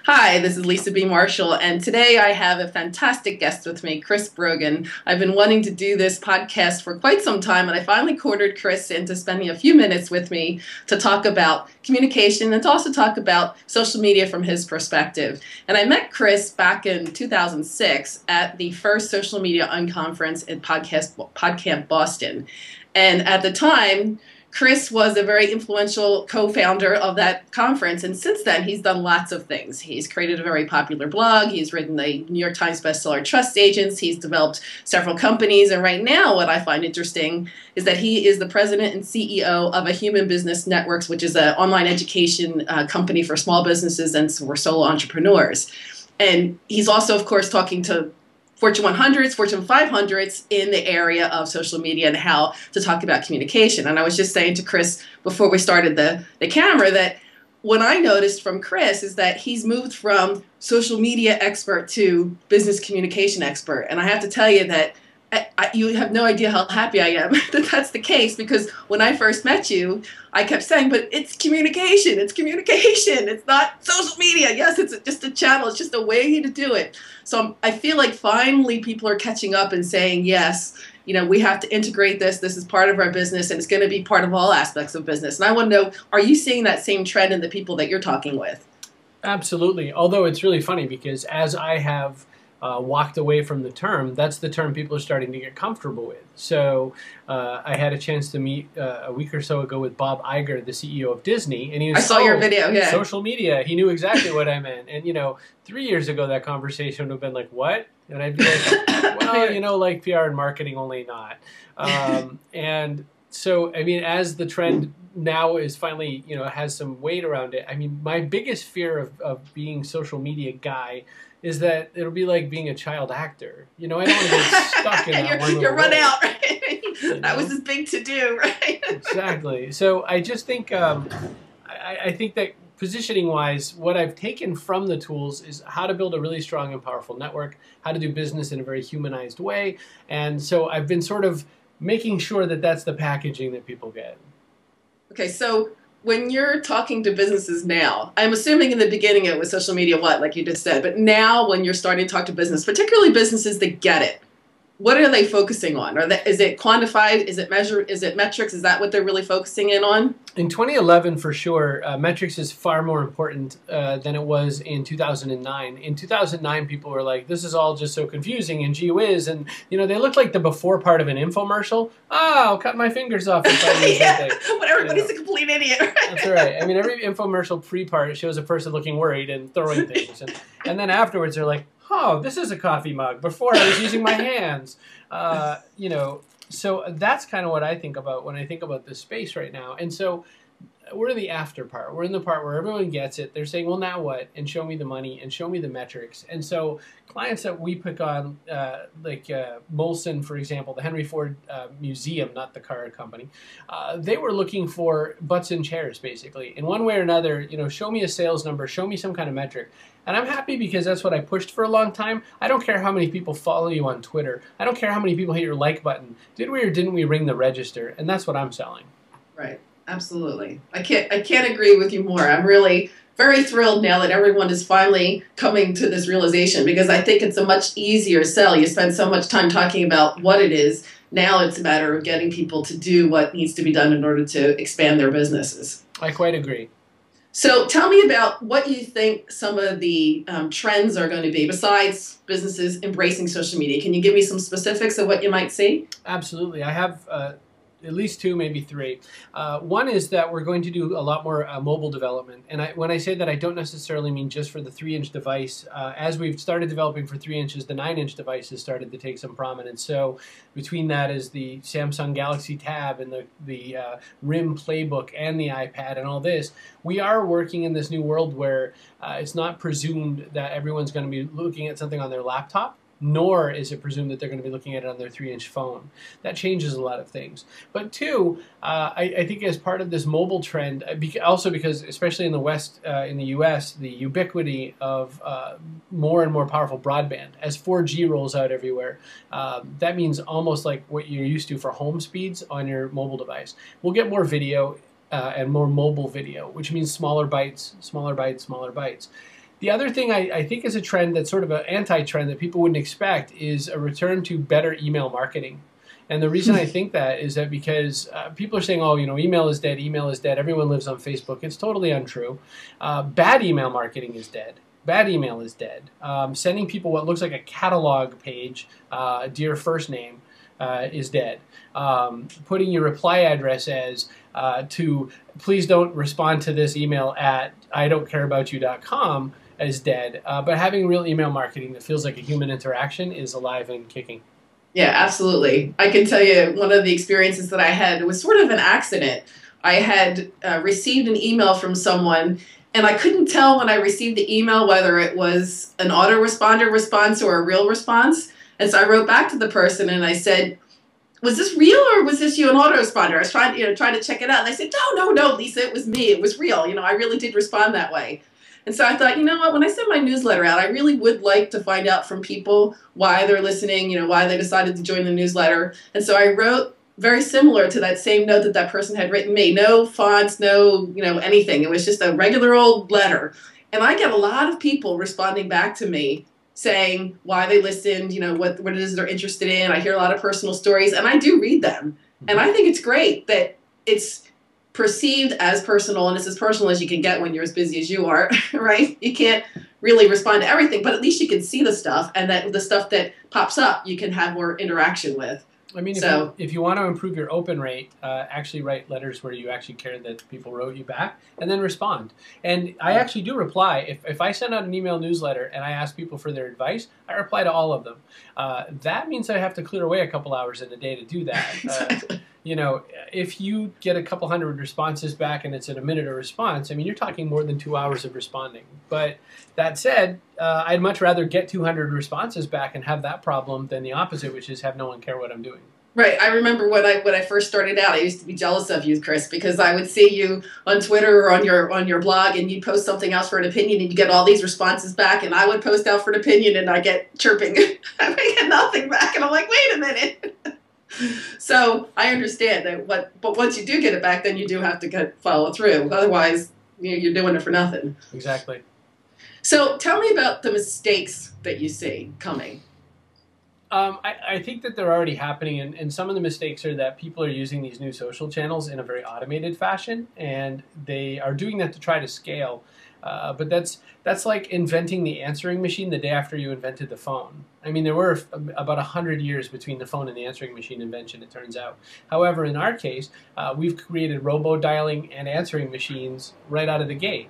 Hi, this is Lisa B. Marshall, and today I have a fantastic guest with me, Chris Brogan. I've been wanting to do this podcast for quite some time, and I finally cornered Chris into spending a few minutes with me to talk about communication and to also talk about social media from his perspective. And I met Chris back in 2006 at the first Social Media Unconference at PodCamp Boston. And at the time, Chris was a very influential co-founder of that conference, and since then he's done lots of things. He's created a very popular blog, he's written the New York Times bestseller Trust Agents, he's developed several companies, and right now what I find interesting is that he is the president and CEO of a Human Business Networks, which is an online education company for small businesses and for solo entrepreneurs. And he's also, of course, talking to Fortune 100s, Fortune 500s in the area of social media and how to talk about communication. And I was just saying to Chris before we started the camera that what I noticed from Chris is that he's moved from social media expert to business communication expert. And I have to tell you that you have no idea how happy I am that that's the case, because when I first met you, I kept saying, but it's communication, it's not social media. Yes, it's just a channel, it's just a way to do it. So I feel like finally people are catching up and saying, yes, we have to integrate this. This is part of our business, and it's going to be part of all aspects of business. And I want to know, are you seeing that same trend in the people that you're talking with? Absolutely. Although it's really funny because as I have walked away from the term, that's the term people are starting to get comfortable with. So I had a chance to meet a week or so ago with Bob Iger, the CEO of Disney, and he was, I saw your video, yeah. Social media. He knew exactly what I meant. And 3 years ago that conversation would have been like, what? And I'd be like, well, like PR and marketing, only not. And so, I mean, as the trend now is finally, has some weight around it. I mean, my biggest fear of being social media guy is that it'll be like being a child actor. I don't want to get stuck in that You're run out, right? That was his big to-do, right? Exactly. So I just think, I think that positioning-wise, what I've taken from the tools is how to build a really strong and powerful network, how to do business in a very humanized way. And so I've been sort of making sure that that's the packaging that people get. Okay, so when you're talking to businesses now, I'm assuming in the beginning it was social media, like you just said, but now when you're starting to talk to business, particularly businesses that get it, what are they focusing on? Is it quantified? Is it measured? Is it metrics? Is that what they're really focusing in on? In 2011, for sure, metrics is far more important than it was in 2009. In 2009, people were like, this is all just so confusing and gee whiz. And, they looked like the before part of an infomercial. Oh, I'll cut my fingers off. Yeah, but everybody's a complete idiot, right? That's right. I mean, every infomercial pre-part shows a person looking worried and throwing things. And then afterwards, they're like, oh, this is a coffee mug. Before I was using my hands. So that's kind of what I think about when I think about this space right now. And so we're in the after part. We're in the part where everyone gets it. They're saying, well, now what? And show me the money and show me the metrics. And so clients that we pick on, like Molson, for example, the Henry Ford Museum, not the car company, they were looking for butts in chairs, basically. In one way or another, show me a sales number, show me some kind of metric. And I'm happy because that's what I pushed for a long time. I don't care how many people follow you on Twitter. I don't care how many people hit your like button. Did we or didn't we ring the register? And that's what I'm selling. Right. Absolutely. I can't agree with you more. I'm really very thrilled now that everyone is finally coming to this realization, because I think it's a much easier sell. You spend so much time talking about what it is. Now it's a matter of getting people to do what needs to be done in order to expand their businesses. I quite agree. So tell me about what you think some of the trends are going to be besides businesses embracing social media. Can you give me some specifics of what you might see? Absolutely. I have at least two, maybe three. One is that we're going to do a lot more mobile development. And when I say that, I don't necessarily mean just for the 3-inch device. As we've started developing for 3 inches, the 9-inch device has started to take some prominence. So between that is the Samsung Galaxy Tab and the RIM Playbook and the iPad and all this. We are working in this new world where it's not presumed that everyone's going to be looking at something on their laptop, nor is it presumed that they're going to be looking at it on their 3-inch phone. That changes a lot of things. But two, I think as part of this mobile trend, also because especially in the West, in the US, the ubiquity of more and more powerful broadband, as 4G rolls out everywhere, that means almost like what you're used to for home speeds on your mobile device. We'll get more video and more mobile video, which means smaller bytes, smaller bytes, smaller bytes. The other thing I think is a trend that's sort of an anti-trend that people wouldn't expect is a return to better email marketing. And the reason I think that is that because people are saying, oh, email is dead, everyone lives on Facebook. It's totally untrue. Bad email marketing is dead. Bad email is dead. Sending people what looks like a catalog page, dear first name, is dead. Putting your reply address as to please don't respond to this email at idon'tcareaboutyou.com is dead. But having real email marketing that feels like a human interaction is alive and kicking. Yeah, absolutely. I can tell you one of the experiences that I had was sort of an accident. I had received an email from someone, and I couldn't tell when I received the email whether it was an autoresponder response or a real response. And so I wrote back to the person and I said, was this real or was this you an autoresponder? I was trying to check it out. And they said, no, Lisa, it was me. It was real. I really did respond that way. And so I thought, you know what, when I send my newsletter out, I really would like to find out from people why they're listening, why they decided to join the newsletter. And so I wrote very similar to that same note that that person had written me. No fonts, no, anything. It was just a regular old letter. And I get a lot of people responding back to me saying why they listened, what it is they're interested in. I hear a lot of personal stories, and I do read them. And I think it's great that it's perceived as personal, and it's as personal as you can get when you're as busy as you are, right? You can't really respond to everything, but at least you can see the stuff, and that the stuff that pops up you can have more interaction with. I mean, if you want to improve your open rate, actually write letters where you actually care that people wrote you back, and then respond. And I actually do reply. If I send out an email newsletter and I ask people for their advice, I reply to all of them. That means I have to clear away a couple hours in a day to do that. Exactly. If you get a couple hundred responses back and it's in a minute of response, I mean, you're talking more than 2 hours of responding. But that said, I'd much rather get 200 responses back and have that problem than the opposite, which is have no one care what I'm doing. Right. I remember when I first started out, I used to be jealous of you, Chris, because I would see you on Twitter or on your blog, and you'd post something else for an opinion, and you get all these responses back, and I would post out for an opinion, and I get chirping. I would get nothing back, and I'm like, wait a minute. So I understand that, but once you do get it back, then you do have to follow through. Otherwise, you're doing it for nothing. Exactly. So tell me about the mistakes that you see coming. I think that they're already happening, and some of the mistakes are that people are using these new social channels in a very automated fashion, and they are doing that to try to scale. But that's like inventing the answering machine the day after you invented the phone. I mean, there were about 100 years between the phone and the answering machine invention, it turns out. However, in our case, we've created robo-dialing and answering machines right out of the gate.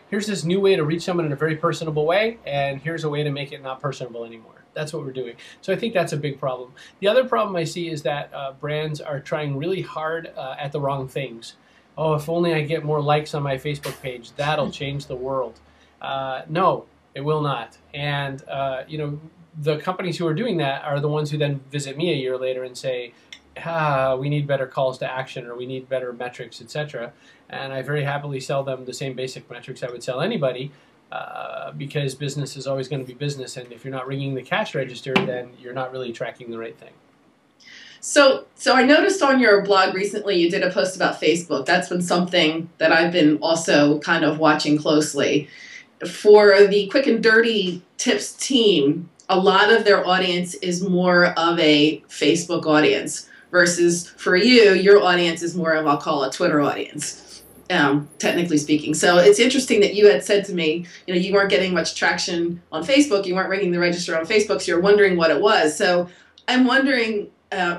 Here's this new way to reach someone in a very personable way, and here's a way to make it not personable anymore. That's what we're doing. So I think that's a big problem. The other problem I see is that brands are trying really hard at the wrong things. Oh, if only I get more likes on my Facebook page, that'll change the world. No, it will not. And the companies who are doing that are the ones who then visit me a year later and say, we need better calls to action, or we need better metrics, etc. And I very happily sell them the same basic metrics I would sell anybody, because business is always going to be business, and if you're not ringing the cash register, then you're not really tracking the right thing. So I noticed on your blog recently you did a post about Facebook. That's been something that I've been also kind of watching closely. For the Quick and Dirty Tips team, a lot of their audience is more of a Facebook audience versus for you, your audience is more of, I'll call it, Twitter audience, technically speaking. So it's interesting that you had said to me, you weren't getting much traction on Facebook, you weren't ringing the register on Facebook, so you're wondering what it was. So I'm wondering,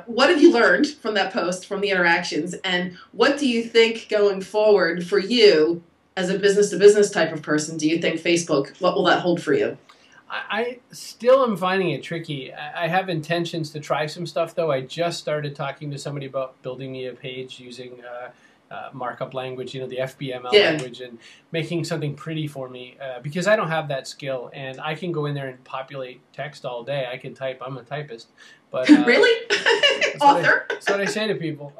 what have you learned from that post, from the interactions, and what do you think going forward for you as a business-to-business type of person? Do you think Facebook, what will that hold for you? I still am finding it tricky. I have intentions to try some stuff, though. I just started talking to somebody about building me a page using markup language, the FBML language, and making something pretty for me, because I don't have that skill, and I can go in there and populate text all day. I can type. I'm a typist. But really? Author? That's what I say to people.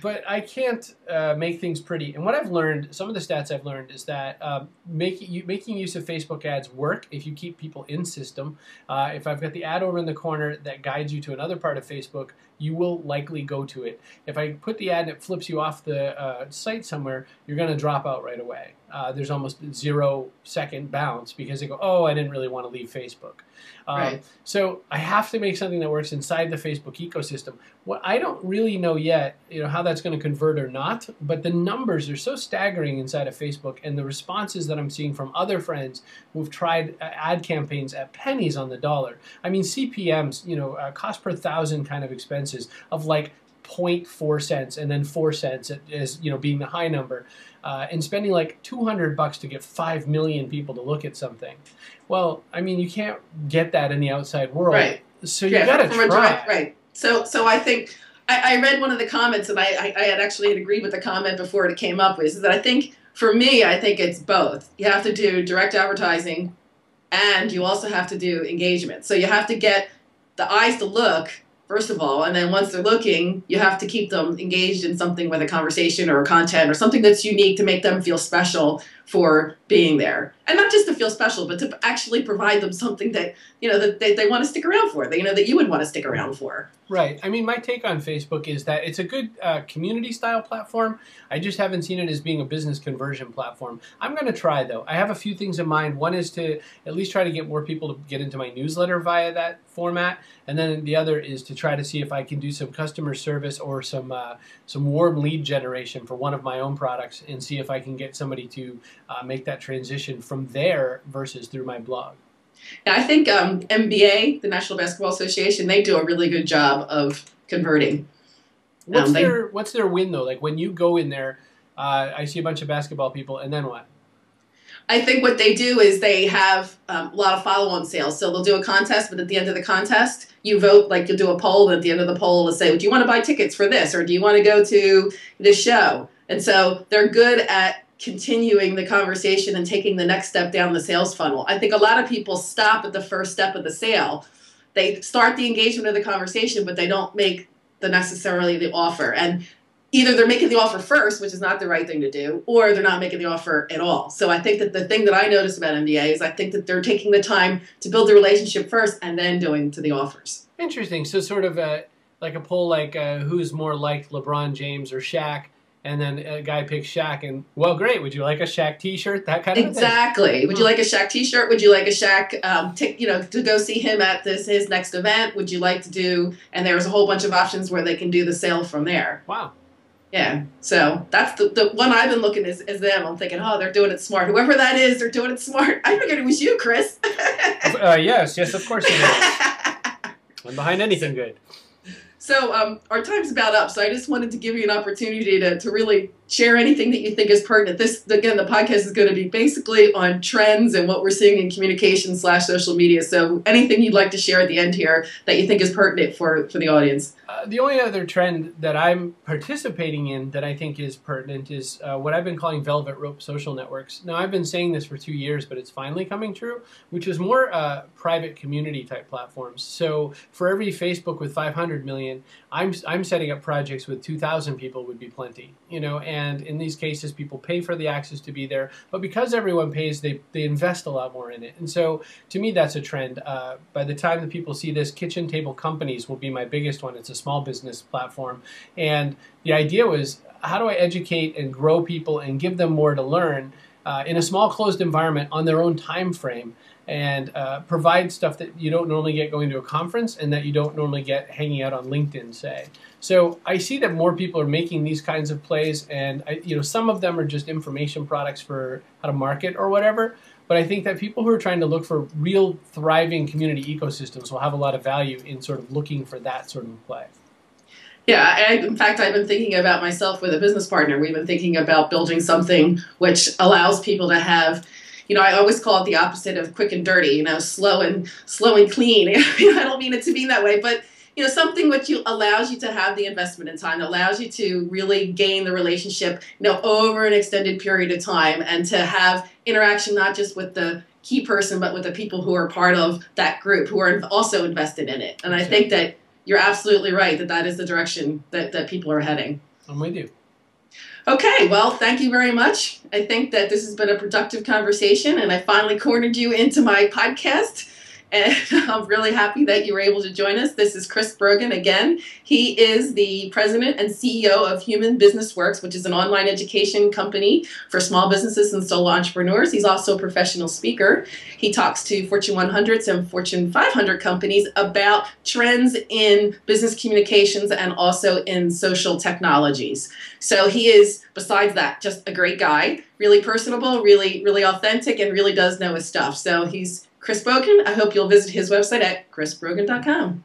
But I can't make things pretty. And what I've learned, some of the stats I've learned, is that making use of Facebook ads work if you keep people in system. If I've got the ad over in the corner that guides you to another part of Facebook, you will likely go to it. If I put the ad and it flips you off the site somewhere, you're going to drop out right away. there's almost 0-second bounce because they go, oh, I didn't really want to leave Facebook. Right. So I have to make something that works inside the Facebook ecosystem. What I don't really know yet, how that's going to convert or not, but the numbers are so staggering inside of Facebook, and the responses that I'm seeing from other friends who've tried ad campaigns at pennies on the dollar. I mean, CPMs, cost per thousand kind of expenses of like 0.4 cents and then 4 cents as being the high number, and spending like $200 to get 5 million people to look at something. Well, I mean, you can't get that in the outside world. Right. So you got to try. Right. So I think I read one of the comments, and I had agreed with the comment before it came up, is that I think it's both. You have to do direct advertising, and you also have to do engagement. So you have to get the eyes to look, first of all, and then once they're looking, you have to keep them engaged in something, with a conversation or a content or something that's unique to make them feel special for being there. And not just to feel special, but to actually provide them something that, that they want to stick around for, that you would want to stick around for. Right. I mean, my take on Facebook is that it's a good community-style platform. I just haven't seen it as being a business conversion platform. I'm going to try, though. I have a few things in mind. One is to at least try to get more people to get into my newsletter via that format. And then the other is to try to see if I can do some customer service or some warm lead generation for one of my own products, and see if I can get somebody to make that transition from there versus through my blog. Yeah, I think NBA, the National Basketball Association, they do a really good job of converting. What's their win, though? Like when you go in there, I see a bunch of basketball people, and then what? I think what they do is they have a lot of follow-on sales. So they'll do a contest, but at the end of the contest, you vote, like you'll do a poll, and at the end of the poll, it'll say, do you want to buy tickets for this, or do you want to go to this show? And so they're good at continuing the conversation and taking the next step down the sales funnel. I think a lot of people stop at the first step of the sale. They start the engagement of the conversation, but they don't make necessarily the offer. And either they're making the offer first, which is not the right thing to do, or they're not making the offer at all. So I think that the thing that I noticed about MBA is I think that they're taking the time to build the relationship first and then doing to the offers. Interesting. So sort of like a poll, like who's more like LeBron James or Shaq? And then a guy picks Shaq, and, well, great, would you like a Shaq T-shirt? That kind of thing. Exactly. Would you like a Shaq T-shirt? Would you like a Shaq, to go see him at his next event? Would you like to do, and there's a whole bunch of options where they can do the sale from there. Wow. Yeah. So that's the one I've been looking is them. I'm thinking, oh, they're doing it smart. Whoever that is, they're doing it smart. I figured it was you, Chris. Yes, of course it is. I'm behind anything good. So our time's about up, so I just wanted to give you an opportunity to really share anything that you think is pertinent. Again, the podcast is going to be basically on trends and what we're seeing in communication/social media. So anything you'd like to share at the end here that you think is pertinent for the audience? The only other trend that I'm participating in that I think is pertinent is what I've been calling velvet rope social networks. Now, I've been saying this for 2 years, but it's finally coming true, which is more private community type platforms. So for every Facebook with 500 million, I'm setting up projects with 2,000 people would be plenty, and in these cases, people pay for the access to be there, but because everyone pays, they invest a lot more in it. And so to me, that's a trend. By the time that people see this, kitchen table companies will be my biggest one. It's a small business platform. And the idea was, how do I educate and grow people and give them more to learn in a small closed environment on their own time frame, and provide stuff that you don't normally get going to a conference and that you don't normally get hanging out on LinkedIn, say. So I see that more people are making these kinds of plays, and some of them are just information products for how to market or whatever. But I think that people who are trying to look for real thriving community ecosystems will have a lot of value in sort of looking for that sort of play. Yeah, in fact, I've been thinking about myself with a business partner. We've been thinking about building something which allows people to have, I always call it the opposite of quick and dirty, slow and clean. I don't mean it to be that way, but something which allows you to have the investment in time, allows you to really gain the relationship, over an extended period of time, and to have interaction not just with the key person, but with the people who are part of that group who are also invested in it. And I think that you're absolutely right that is the direction that people are heading. I'm with you. Okay, well, thank you very much. I think that this has been a productive conversation, and I finally cornered you into my podcast. and I'm really happy that you were able to join us. This is Chris Brogan again. He is the president and CEO of Human Business Works, which is an online education company for small businesses and solo entrepreneurs. He's also a professional speaker. He talks to Fortune 100s and Fortune 500 companies about trends in business communications and also in social technologies. So he is, besides that, just a great guy, really personable, really authentic, and really does know his stuff. So he's Chris Brogan. I hope you'll visit his website at MarshallBrogan.com.